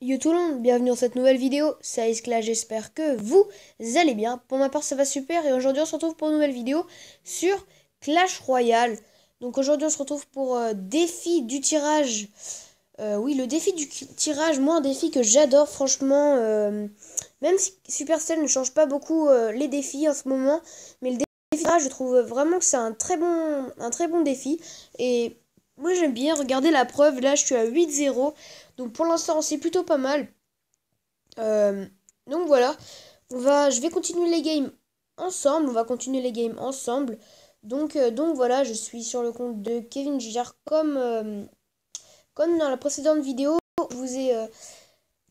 Yo tout le monde, bienvenue dans cette nouvelle vidéo, c'est Iskla, j'espère que vous allez bien. Pour ma part ça va super et aujourd'hui on se retrouve pour une nouvelle vidéo sur Clash Royale. Donc aujourd'hui on se retrouve pour défi du tirage. Oui, le défi du tirage, moi un défi que j'adore franchement. Même si Supercell ne change pas beaucoup les défis en ce moment, mais le défi je trouve vraiment que c'est un très bon défi. Et moi j'aime bien regarder la preuve, là je suis à 8-0. Donc pour l'instant c'est plutôt pas mal. Euh, donc voilà, je vais continuer les games ensemble, on va continuer les games ensemble. Donc voilà, je suis sur le compte de Kevin Gigard comme dans la précédente vidéo où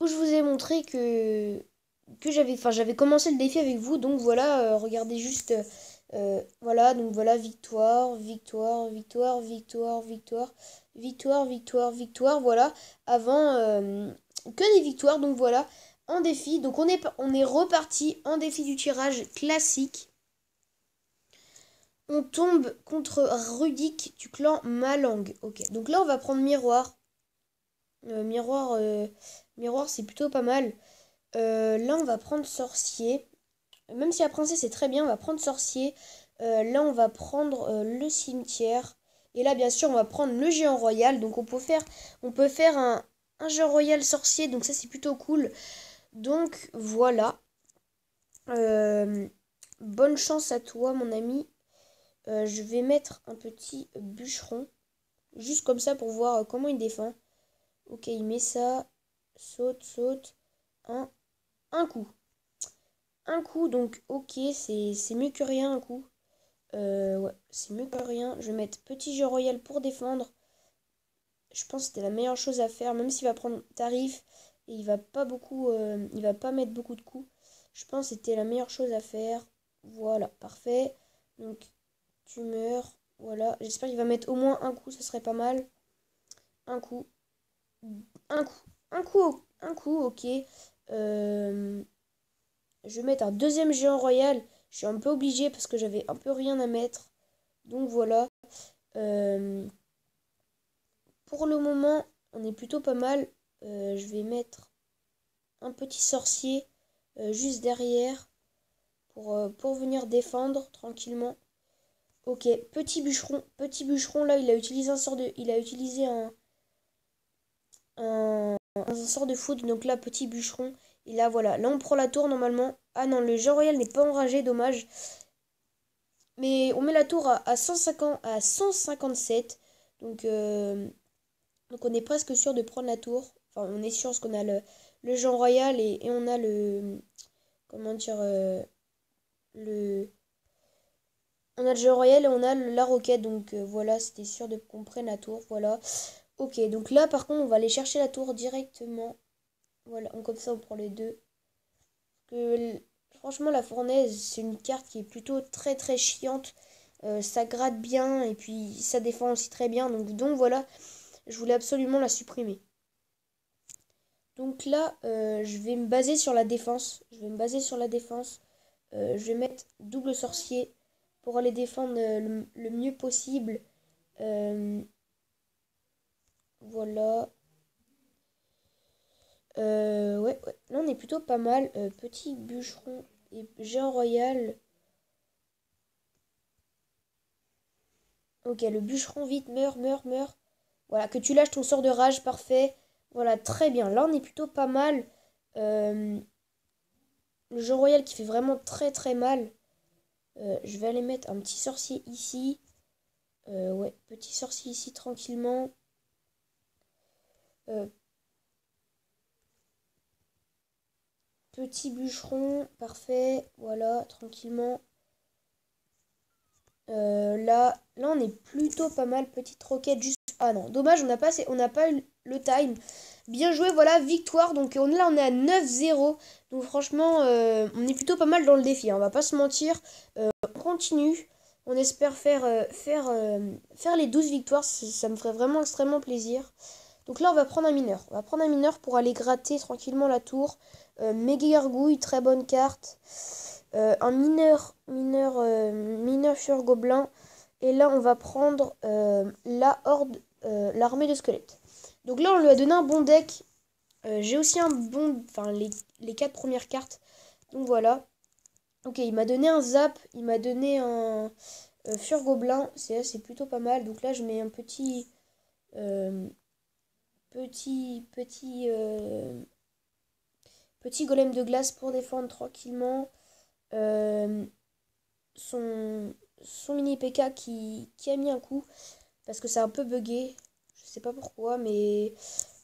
je vous ai montré que j'avais commencé le défi avec vous. Donc voilà, regardez juste, voilà, donc voilà, victoire, victoire, victoire, victoire, victoire, victoire, victoire, victoire, voilà, avant que des victoires, donc voilà, en défi. Donc on est reparti en défi du tirage classique. On tombe contre Rudik du clan Malang. Ok, donc là on va prendre miroir. Miroir, miroir c'est plutôt pas mal. Là, on va prendre sorcier. Même si la princesse est très bien, on va prendre sorcier. Là, on va prendre le cimetière. Et là, bien sûr, on va prendre le géant royal. Donc, on peut faire un géant royal sorcier. Donc, ça, c'est plutôt cool. Donc, voilà. Euh, Bonne chance à toi, mon ami. Je vais mettre un petit bûcheron. Juste comme ça pour voir comment il défend. Ok, il met ça. Saute, saute. Un, un coup. Un coup, donc ok, c'est mieux que rien un coup. Ouais, c'est mieux que rien. Je vais mettre petit jeu royal pour défendre. Je pense que c'était la meilleure chose à faire, même s'il va prendre tarif et il va pas mettre beaucoup de coups. Je pense que c'était la meilleure chose à faire. Voilà, parfait. Donc tu meurs. Voilà, j'espère qu'il va mettre au moins un coup, ce serait pas mal. Un coup, un coup, un coup, ok. Euh, Je vais mettre un deuxième géant royal. Je suis un peu obligée parce que j'avais un peu rien à mettre. Donc voilà. Euh, pour le moment, on est plutôt pas mal. Je vais mettre un petit sorcier juste derrière pour venir défendre tranquillement. Ok, petit bûcheron. Petit bûcheron, là, il a utilisé un sort de foudre. Donc là, petit bûcheron. Et là, voilà. Là, on prend la tour normalement. Ah non, le géant royal n'est pas enragé, dommage. Mais on met la tour à 150, à 157. Donc, euh, donc on est presque sûr de prendre la tour. Enfin, on est sûr parce qu'on a le Jean Royal et on a le... Comment dire le... On a le Jean Royal et on a la roquette. Donc voilà, c'était sûr de qu'on prenne la tour. Voilà. Ok, donc là par contre, on va aller chercher la tour directement. Voilà, comme ça on prend les deux. Que, franchement, la fournaise, c'est une carte qui est plutôt très très chiante. Ça gratte bien et puis ça défend aussi très bien. Donc voilà, je voulais absolument la supprimer. Donc là, je vais me baser sur la défense. Je vais me baser sur la défense. Je vais mettre double sorcier pour aller défendre le mieux possible. Euh, voilà. Ouais, ouais. Là, on est plutôt pas mal. Petit bûcheron et géant royal. Ok, le bûcheron, vite, meurt, meurt, meurt. Voilà, que tu lâches ton sort de rage, parfait. Voilà, très bien. Là, on est plutôt pas mal. Euh, le jeu royal qui fait vraiment très très mal. Je vais aller mettre un petit sorcier ici. Ouais, petit sorcier ici tranquillement. Euh, Petit bûcheron, parfait. Voilà, tranquillement. Là, on est plutôt pas mal. Petite roquette juste. Ah non, dommage, on n'a pas eu le time. Bien joué, voilà, victoire. Donc là, on est à 9-0. Donc franchement, on est plutôt pas mal dans le défi, hein, on va pas se mentir. On continue. On espère faire les 12 victoires. Ça me ferait vraiment extrêmement plaisir. Donc là, on va prendre un mineur. On va prendre un mineur pour aller gratter tranquillement la tour. Méga gargouille, très bonne carte. Un mineur sur gobelin. Et là, on va prendre la horde, l'armée de squelettes. Donc là, on lui a donné un bon deck. J'ai aussi un bon... Enfin, les 4 premières cartes. Donc voilà. Ok, il m'a donné un zap. Il m'a donné un furgoblin. C'est plutôt pas mal. Donc là, je mets un petit... euh, petit golem de glace pour défendre tranquillement. Euh, son, son mini PK qui a mis un coup. Parce que c'est un peu buggé. Je sais pas pourquoi, mais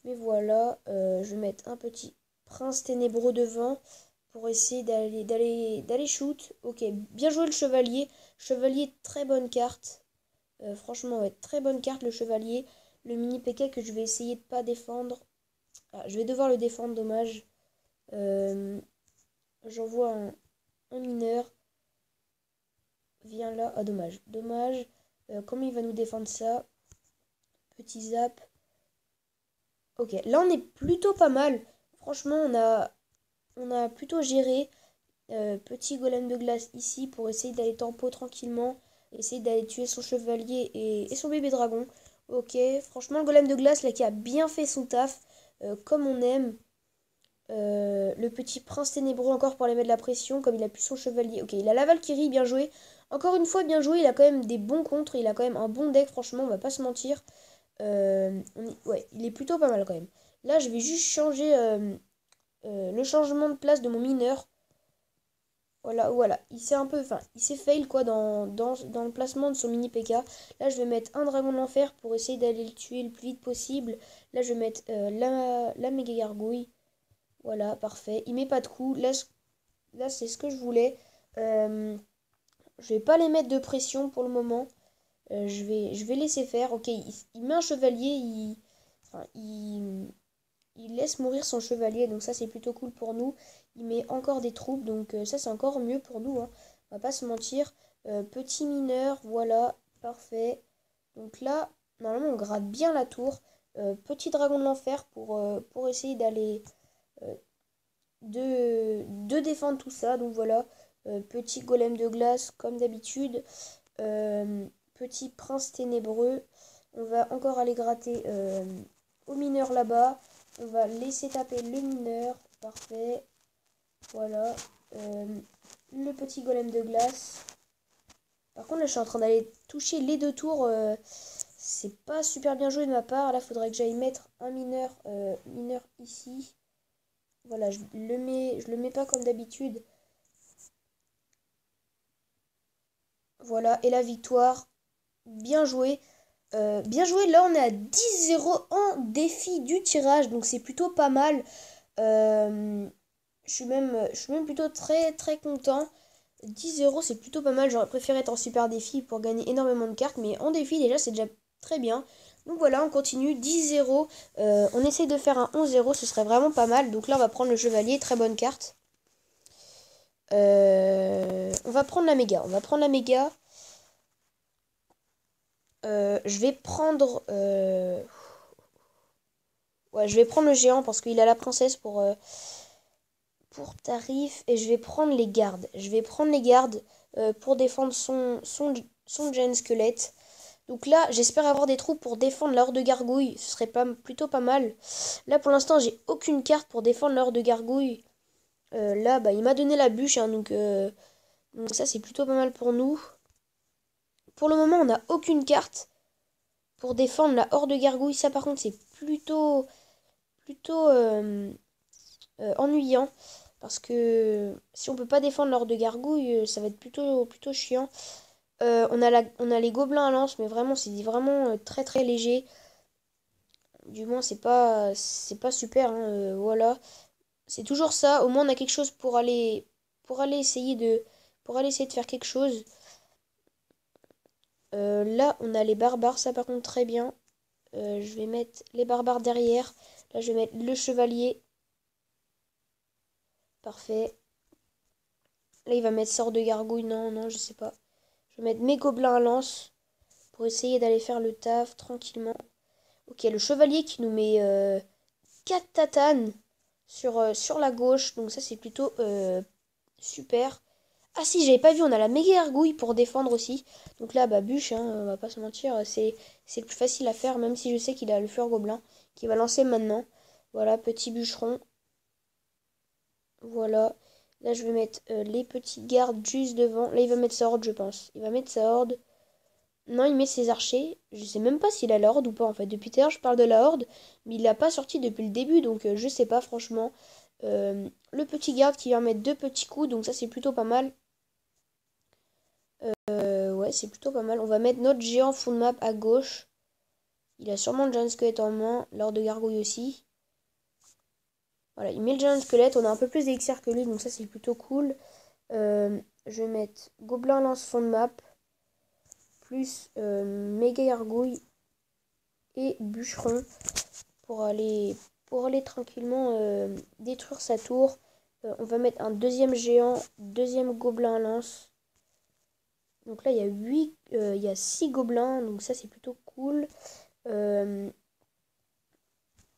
voilà. Je vais mettre un petit prince ténébreux devant pour essayer d'aller shoot. Ok, bien joué le chevalier. Chevalier, très bonne carte. Franchement, ouais, très bonne carte le chevalier. Le mini PK que je vais essayer de pas défendre. Ah, je vais devoir le défendre, dommage. Euh, J'envoie un mineur. Viens là. Ah, dommage. Dommage. Comment il va nous défendre ça? Petit zap. Ok, là on est plutôt pas mal. Franchement, on a plutôt géré. Petit golem de glace ici pour essayer d'aller tempo tranquillement. Essayer d'aller tuer son chevalier et son bébé dragon. Ok, franchement, le golem de glace là qui a bien fait son taf. Comme on aime. Le petit prince ténébreux encore pour aller mettre de la pression. Comme il a pu son chevalier. Ok, il a la Valkyrie, bien joué. Encore une fois, bien joué. Il a quand même des bons contres. Il a quand même un bon deck, franchement, on va pas se mentir. Ouais, il est plutôt pas mal quand même. Là, je vais juste changer le changement de place de mon mineur. Voilà, voilà. Il s'est un peu, enfin, il s'est fail quoi dans le placement de son mini PK. Là, je vais mettre un dragon de l'enfer pour essayer d'aller le tuer le plus vite possible. Là, je vais mettre la méga gargouille. Voilà, parfait. Il met pas de coup. Là c'est ce que je voulais. Je vais pas les mettre de pression pour le moment. Je vais laisser faire. Ok, il met un chevalier. Enfin, il laisse mourir son chevalier. Donc ça, c'est plutôt cool pour nous. Il met encore des troupes. Donc ça, c'est encore mieux pour nous, hein. On va pas se mentir. Petit mineur. Voilà. Parfait. Donc là, normalement, on gratte bien la tour. Petit dragon de l'enfer pour essayer d'aller... euh, de défendre tout ça. Donc voilà. Petit golem de glace, comme d'habitude. Petit prince ténébreux. On va encore aller gratter au mineur là-bas. On va laisser taper le mineur. Parfait. Voilà. Le petit golem de glace. Par contre, là, je suis en train d'aller toucher les deux tours. C'est pas super bien joué de ma part. Là, faudrait que j'aille mettre un mineur ici. Voilà, je le mets pas comme d'habitude. Voilà, et la victoire. Bien joué. Bien joué, là on est à 10-0 en défi du tirage, donc c'est plutôt pas mal. Euh, je suis même plutôt très très content. 10-0 c'est plutôt pas mal, j'aurais préféré être en super défi pour gagner énormément de cartes, mais en défi déjà c'est déjà très bien. Donc voilà, on continue, 10-0. On essaye de faire un 11-0, ce serait vraiment pas mal. Donc là on va prendre le chevalier, très bonne carte. On va prendre la méga, on va prendre la méga. Je vais prendre... Ouais, je vais prendre le géant parce qu'il a la princesse pour tarif. Et je vais prendre les gardes. Je vais prendre les gardes pour défendre son giant squelette. Donc là, j'espère avoir des troupes pour défendre la horde de gargouilles. Ce serait plutôt pas mal. Là, pour l'instant, j'ai aucune carte pour défendre la horde de gargouilles. Là, bah, il m'a donné la bûche. Hein, donc ça, c'est plutôt pas mal pour nous. Pour le moment, on n'a aucune carte pour défendre la horde de gargouilles. Ça, par contre, c'est plutôt ennuyant. Parce que si on peut pas défendre l'horde de gargouille, ça va être plutôt chiant. On a les gobelins à lance, mais vraiment, c'est vraiment très très léger. Du moins, c'est pas super, hein, voilà. C'est toujours ça. Au moins, on a quelque chose pour aller essayer de faire quelque chose. Là, on a les barbares, ça par contre, très bien. Je vais mettre les barbares derrière. Là, je vais mettre le chevalier. Parfait. Là, il va mettre sort de gargouille. Non, non, je sais pas. Je vais mettre mes gobelins à lance pour essayer d'aller faire le taf tranquillement. Ok, le chevalier qui nous met 4 tatanes sur la gauche. Donc ça, c'est plutôt super. Ah si, j'avais pas vu, on a la méga gargouille pour défendre aussi. Donc là, bah bûche, hein, on va pas se mentir. C'est le plus facile à faire, même si je sais qu'il a le fur gobelin qui va lancer maintenant. Voilà, petit bûcheron. Voilà. Là, je vais mettre les petits gardes juste devant. Là, il va mettre sa horde, je pense. Il va mettre sa horde. Non, il met ses archers. Je sais même pas s'il a la horde ou pas, en fait. Depuis tout à l'heure, je parle de la horde, mais il l'a pas sorti depuis le début, donc je sais pas, franchement. Le petit garde qui va mettre deux petits coups, donc ça, c'est plutôt pas mal. Ouais, c'est plutôt pas mal. On va mettre notre géant full map à gauche. Il a sûrement le giant squelette en main. L'horde de gargouille aussi. Voilà, il met le giant squelette. On a un peu plus d'élixir que lui, donc ça, c'est plutôt cool. Je vais mettre gobelin lance fond de map. Plus méga gargouille et bûcheron pour aller, tranquillement détruire sa tour. On va mettre un deuxième géant, deuxième gobelin lance. Donc là, il y a 6 gobelins, donc ça, c'est plutôt cool.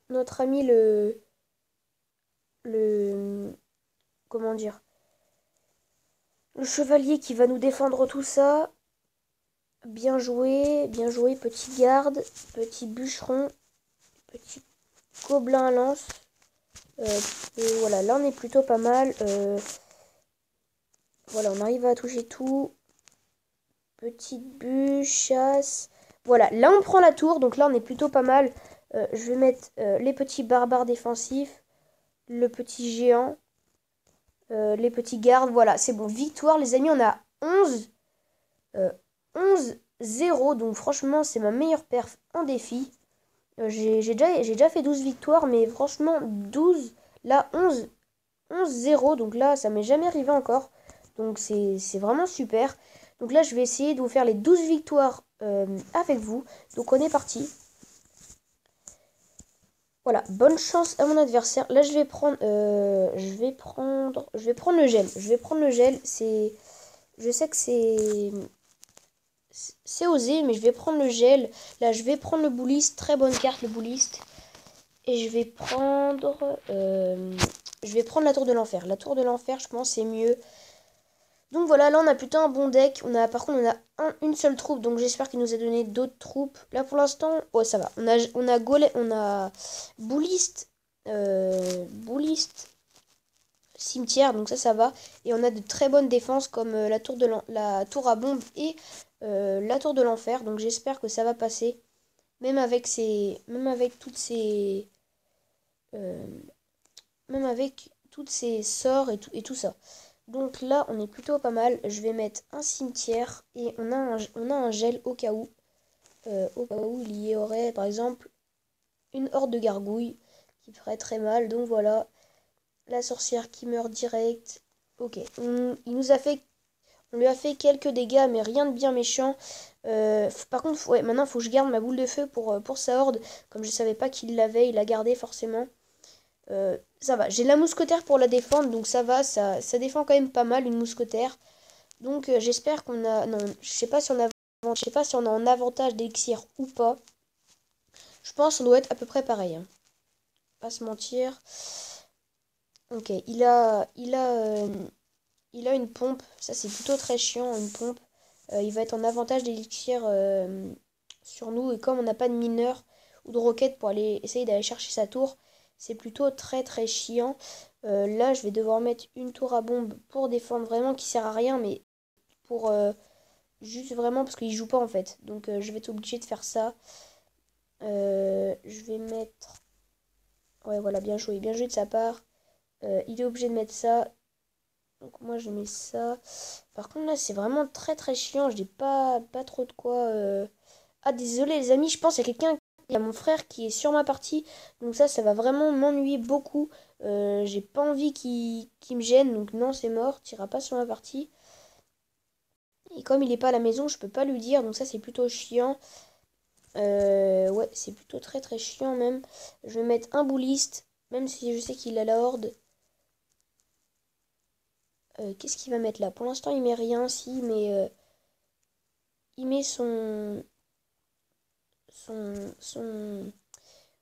Notre ami le comment dire, le chevalier qui va nous défendre tout ça. Bien joué, petit garde, petit bûcheron, petit gobelin à lance. Et voilà, là on est plutôt pas mal. Voilà, on arrive à toucher tout. Petite bûche, chasse. Voilà, là on prend la tour, donc là on est plutôt pas mal. Je vais mettre les petits barbares défensifs, le petit géant, les petits gardes. Voilà, c'est bon. Victoire, les amis, on a 11. 11-0, donc franchement, c'est ma meilleure perf en défi. J'ai déjà fait 12 victoires, mais franchement, 12, là, 11-0, donc là, ça m'est jamais arrivé encore. Donc c'est vraiment super. Donc là, je vais essayer de vous faire les 12 victoires avec vous. Donc on est parti. Voilà, bonne chance à mon adversaire. Là, je vais prendre le gel. Je vais prendre le gel. Je sais que c'est osé, mais je vais prendre le gel. Là, je vais prendre le bouliste. Très bonne carte, le bouliste. Et je vais prendre la tour de l'enfer. La tour de l'enfer, je pense, c'est mieux. Donc voilà, là, on a plutôt un bon deck. Par contre, on a une seule troupe. Donc j'espère qu'il nous a donné d'autres troupes. Là, pour l'instant, ouais, ça va. On a bouliste. Bouliste. Cimetière, donc ça va. Et on a de très bonnes défenses comme la tour à bombe et la tour de l'enfer. Donc j'espère que ça va passer. Même avec toutes ces euh, même avec toutes ces sorts et tout ça. Donc là, on est plutôt pas mal. Je vais mettre un cimetière et on a un gel au cas où. Au cas où il y aurait, par exemple, une horde de gargouilles qui ferait très mal. Donc voilà, la sorcière qui meurt direct. Ok, on lui a fait quelques dégâts, mais rien de bien méchant. Par contre, ouais, maintenant, il faut que je garde ma boule de feu pour sa horde. Comme je savais pas qu'il l'avait, il l'a gardé forcément. Ça va, j'ai la mousquetaire pour la défendre, donc ça va, ça défend quand même pas mal une mousquetaire. Donc j'espère qu'on a... Non, je sais pas si on a un avantage d'élixir ou pas. Je pense qu'on doit être à peu près pareil, hein. Pas se mentir. Ok, il a une pompe. Ça, c'est plutôt très chiant, une pompe. Il va être en avantage d'élixir sur nous. Et comme on n'a pas de mineur ou de roquette pour aller essayer d'aller chercher sa tour, c'est plutôt très très chiant. Là, je vais devoir mettre une tour à bombe pour défendre vraiment qui sert à rien, mais pour juste vraiment parce qu'il joue pas en fait. Donc, je vais être obligé de faire ça. Je vais mettre. Ouais, voilà, bien joué de sa part. Il est obligé de mettre ça. Donc moi je mets ça. Par contre là c'est vraiment très très chiant. Je n'ai pas trop de quoi. Ah désolé les amis, je pense qu'il y a quelqu'un. Il y a mon frère qui est sur ma partie. Donc ça va vraiment m'ennuyer beaucoup. J'ai pas envie qu'il me gêne. Donc non c'est mort. T'iras pas sur ma partie. Et comme il est pas à la maison, je peux pas lui dire. Donc ça c'est plutôt chiant. Ouais c'est plutôt très très chiant même. Je vais mettre un bouliste. Même si je sais qu'il a la horde. Qu'est-ce qu'il va mettre là? Pour l'instant, il met rien. Si, mais il met son, son,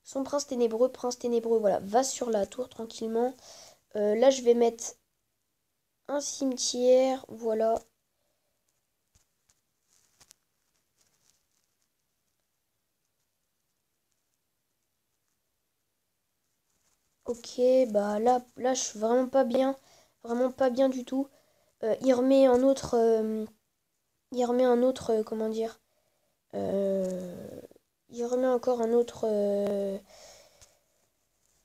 son prince ténébreux. Prince ténébreux, voilà, va sur la tour tranquillement. Là, je vais mettre un cimetière. Voilà. Ok, bah là, je suis vraiment pas bien. Vraiment pas bien du tout. Il remet un autre... il remet un autre... comment dire il remet encore un autre...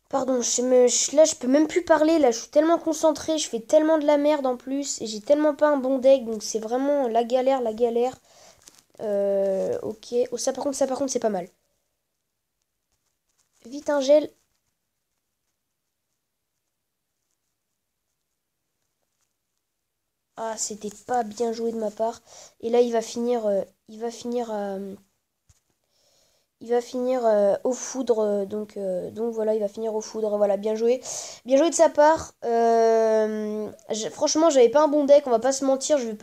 Pardon, là, je peux même plus parler. Là, je suis tellement concentrée. Je fais tellement de la merde en plus. Et j'ai tellement pas un bon deck. Donc, c'est vraiment la galère, la galère. Ok. Oh, ça, par contre, c'est pas mal. Vite un gel. Ah, c'était pas bien joué de ma part. Et là, il va finir au foudre. Donc voilà, il va finir au foudre. Voilà, bien joué. Bien joué de sa part. Franchement, j'avais pas un bon deck. On va pas se mentir. Je vais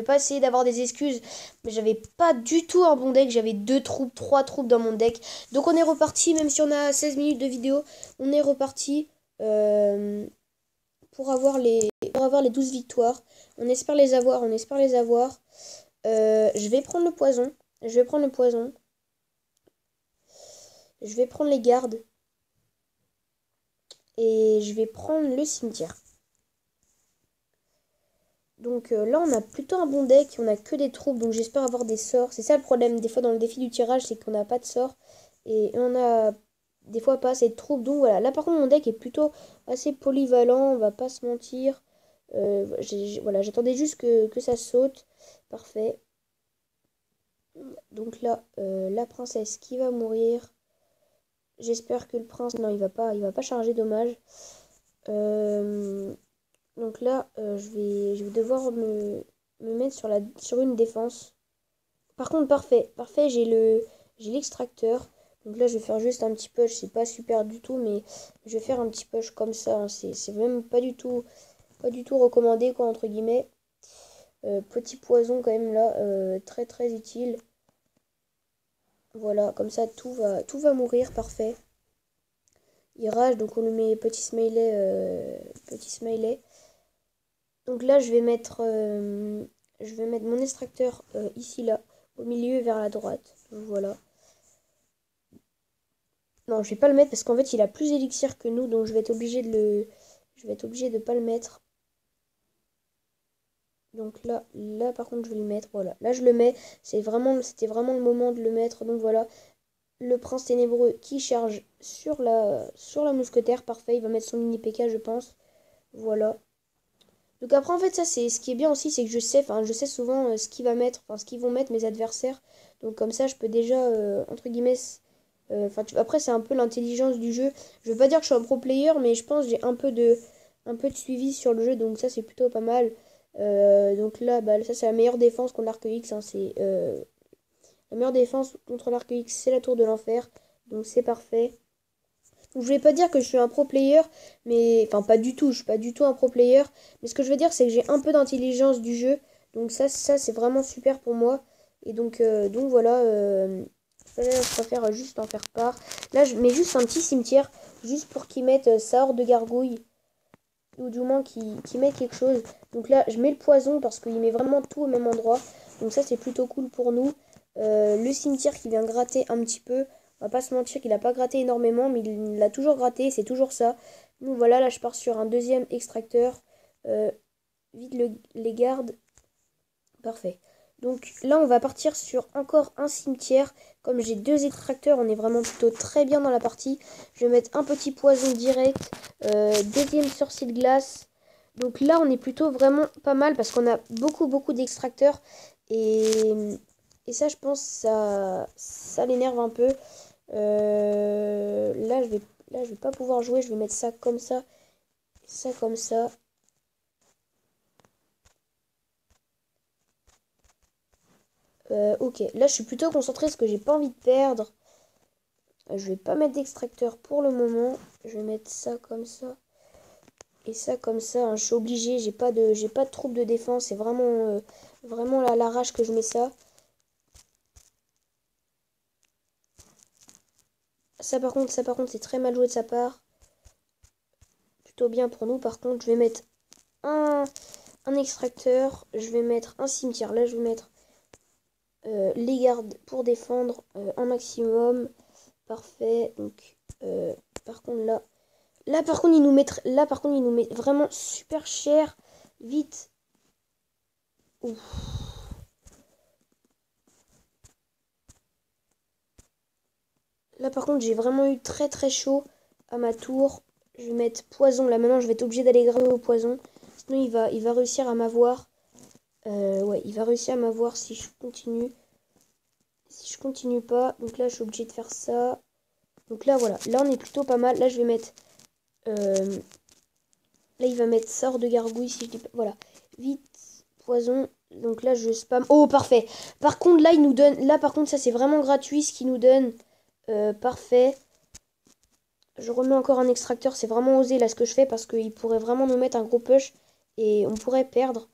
pas essayer d'avoir des excuses. Mais j'avais pas du tout un bon deck. J'avais 2 troupes, 3 troupes dans mon deck. Donc on est reparti. Même si on a 16 minutes de vidéo, on est reparti. euh, pour avoir les 12 victoires. On espère les avoir, on espère les avoir. Je vais prendre le poison. Je vais prendre le poison. Je vais prendre les gardes. Et je vais prendre le cimetière. Donc là, on a plutôt un bon deck. On a que des troupes, donc j'espère avoir des sorts. C'est ça le problème, des fois, dans le défi du tirage, c'est qu'on n'a pas de sorts. Et on a des fois pas assez de troupes. Donc voilà, là, par contre, mon deck est plutôt assez polyvalent. On va pas se mentir. Voilà, j'attendais juste que ça saute. Parfait. Donc là, la princesse qui va mourir. J'espère que le prince... Non, il va pas charger, dommage. Euh, donc là, je vais devoir me mettre sur une défense. Par contre, parfait. Parfait, j'ai l'extracteur. Donc là, je vais faire juste un petit push. C'est pas super du tout, mais je vais faire un petit push comme ça, hein. C'est même pas du tout recommandé, quoi, entre guillemets. Petit poison quand même là, très très utile. Voilà, comme ça tout va mourir, parfait. Il rage, donc on lui met petit smiley, petit smiley. Donc là, je vais mettre mon extracteur ici là, au milieu vers la droite. Donc voilà. Non, je vais pas le mettre parce qu'en fait, il a plus d'élixir que nous, donc je vais être obligé je vais être obligé de pas le mettre. Donc là par contre, je vais le mettre. Voilà, là je le mets. C'était vraiment le moment de le mettre. Donc voilà. Le prince ténébreux qui charge sur la mousquetaire. Parfait, il va mettre son mini PK, je pense. Voilà. Donc après, en fait, ça, c'est ce qui est bien aussi, c'est que je sais souvent ce qu'ils va mettre, enfin, ce qu'ils vont mettre mes adversaires. Donc comme ça, je peux déjà, entre guillemets, après, c'est un peu l'intelligence du jeu. Je veux pas dire que je suis un pro player, mais je pense que j'ai un peu de suivi sur le jeu, donc ça, c'est plutôt pas mal. Donc là, bah, ça, c'est la meilleure défense contre l'arc X, hein, la meilleure défense contre l'arc X, c'est la tour de l'enfer. Donc c'est parfait. Donc, je vais pas dire que je suis un pro player, mais... Enfin, pas du tout, je suis pas du tout un pro player. Mais ce que je veux dire, c'est que j'ai un peu d'intelligence du jeu. Donc ça c'est vraiment super pour moi. Et donc voilà, ça, je préfère juste en faire part. Là, je mets juste un petit cimetière, juste pour qu'ils mettent sa horde de gargouilles. Ou du moins qu'ils mettent quelque chose. Donc là, je mets le poison parce qu'il met vraiment tout au même endroit. Donc ça, c'est plutôt cool pour nous. Le cimetière qui vient gratter un petit peu. On va pas se mentir qu'il n'a pas gratté énormément, mais il l'a toujours gratté, c'est toujours ça. Donc voilà, là je pars sur un deuxième extracteur. Euh, Vite les gardes. Parfait. Donc là on va partir sur encore un cimetière. Comme j'ai 2 extracteurs, on est vraiment plutôt très bien dans la partie. Je vais mettre un petit poison direct. Deuxième sorcier de glace. Donc là on est plutôt vraiment pas mal parce qu'on a beaucoup d'extracteurs. Et ça je pense ça l'énerve un peu. Là, je vais pas pouvoir jouer. Je vais mettre ça comme ça. Ok, là, je suis plutôt concentrée parce que j'ai pas envie de perdre. Je vais pas mettre d'extracteur pour le moment. Je vais mettre ça comme ça. Et ça comme ça, hein. Je suis obligée. J'ai pas de troupe de défense. C'est vraiment à l'arrache que je mets ça. Ça par contre, c'est très mal joué de sa part. Plutôt bien pour nous. Par contre, je vais mettre un, un extracteur. Je vais mettre un cimetière. Là, je vais mettre les gardes pour défendre un maximum. Parfait. Donc, par contre, là, Là, par contre, il nous met vraiment super cher. Vite. Ouf. Là, par contre, j'ai vraiment eu très très chaud à ma tour. Je vais mettre poison. Là, maintenant, je vais être obligé d'aller graver au poison. Sinon, il va réussir à m'avoir. Ouais, il va réussir à m'avoir si je continue. Si je continue pas. Donc là, je suis obligé de faire ça. Donc là, voilà. Là, on est plutôt pas mal. Là, je vais mettre... là, il va mettre sort de gargouille si je dis pas... Voilà. Vite, poison. Donc là, je spam. Oh, parfait. Par contre, là, il nous donne... Là, par contre, ça, c'est vraiment gratuit ce qu'il nous donne. Parfait. Je remets encore un extracteur. C'est vraiment osé, là, ce que je fais. Parce qu'il pourrait vraiment nous mettre un gros push. Et on pourrait perdre.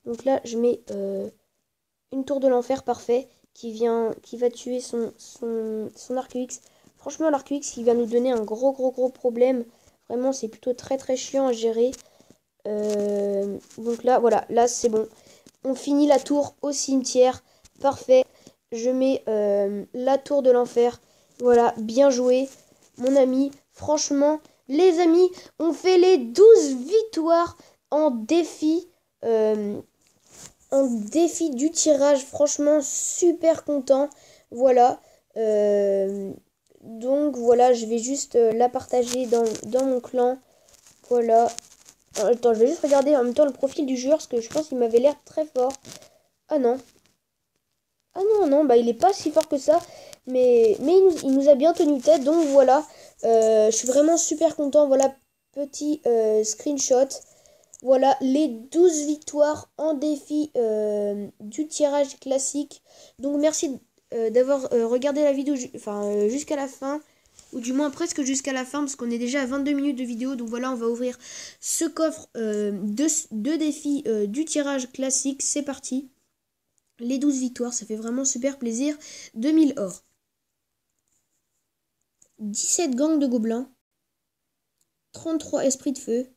Donc là, je mets une tour de l'enfer. Parfait. Qui va tuer son Arc-X. Franchement, l'Arc-X, il va nous donner un gros problème. Vraiment, c'est plutôt très chiant à gérer. Donc là, voilà, là c'est bon. On finit la tour au cimetière. Parfait. Je mets la tour de l'enfer. Voilà, bien joué, mon ami. Franchement, les amis, on fait les 12 victoires en défi. En défi du tirage. Franchement, super content. Voilà. Donc voilà, je vais juste la partager dans mon clan. Voilà. Attends, je vais juste regarder en même temps le profil du joueur parce que je pense qu'il m'avait l'air très fort. Ah non. Ah non, bah il est pas si fort que ça. Mais il nous a bien tenu tête. Donc voilà. Je suis vraiment super content. Voilà, petit screenshot. Voilà, les 12 victoires en défi du tirage classique. Donc merci d'avoir regardé la vidéo jusqu'à la fin. Ou du moins presque jusqu'à la fin, parce qu'on est déjà à 22 minutes de vidéo. Donc voilà, on va ouvrir ce coffre de défis du tirage classique. C'est parti. Les 12 victoires, ça fait vraiment super plaisir. 2000 or. 17 gangs de gobelins. 33 esprits de feu.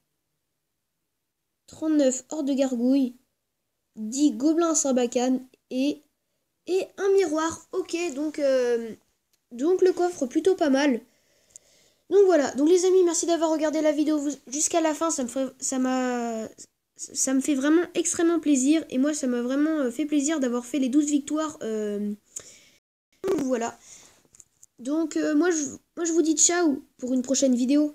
39 hors de gargouilles. 10 gobelins à sarbacane. Et un miroir. Ok, donc le coffre plutôt pas mal. Donc voilà, donc les amis, merci d'avoir regardé la vidéo jusqu'à la fin, ça me fait vraiment extrêmement plaisir. Et moi, ça m'a vraiment fait plaisir d'avoir fait les 12 victoires. Donc voilà. Donc moi, je vous dis ciao pour une prochaine vidéo.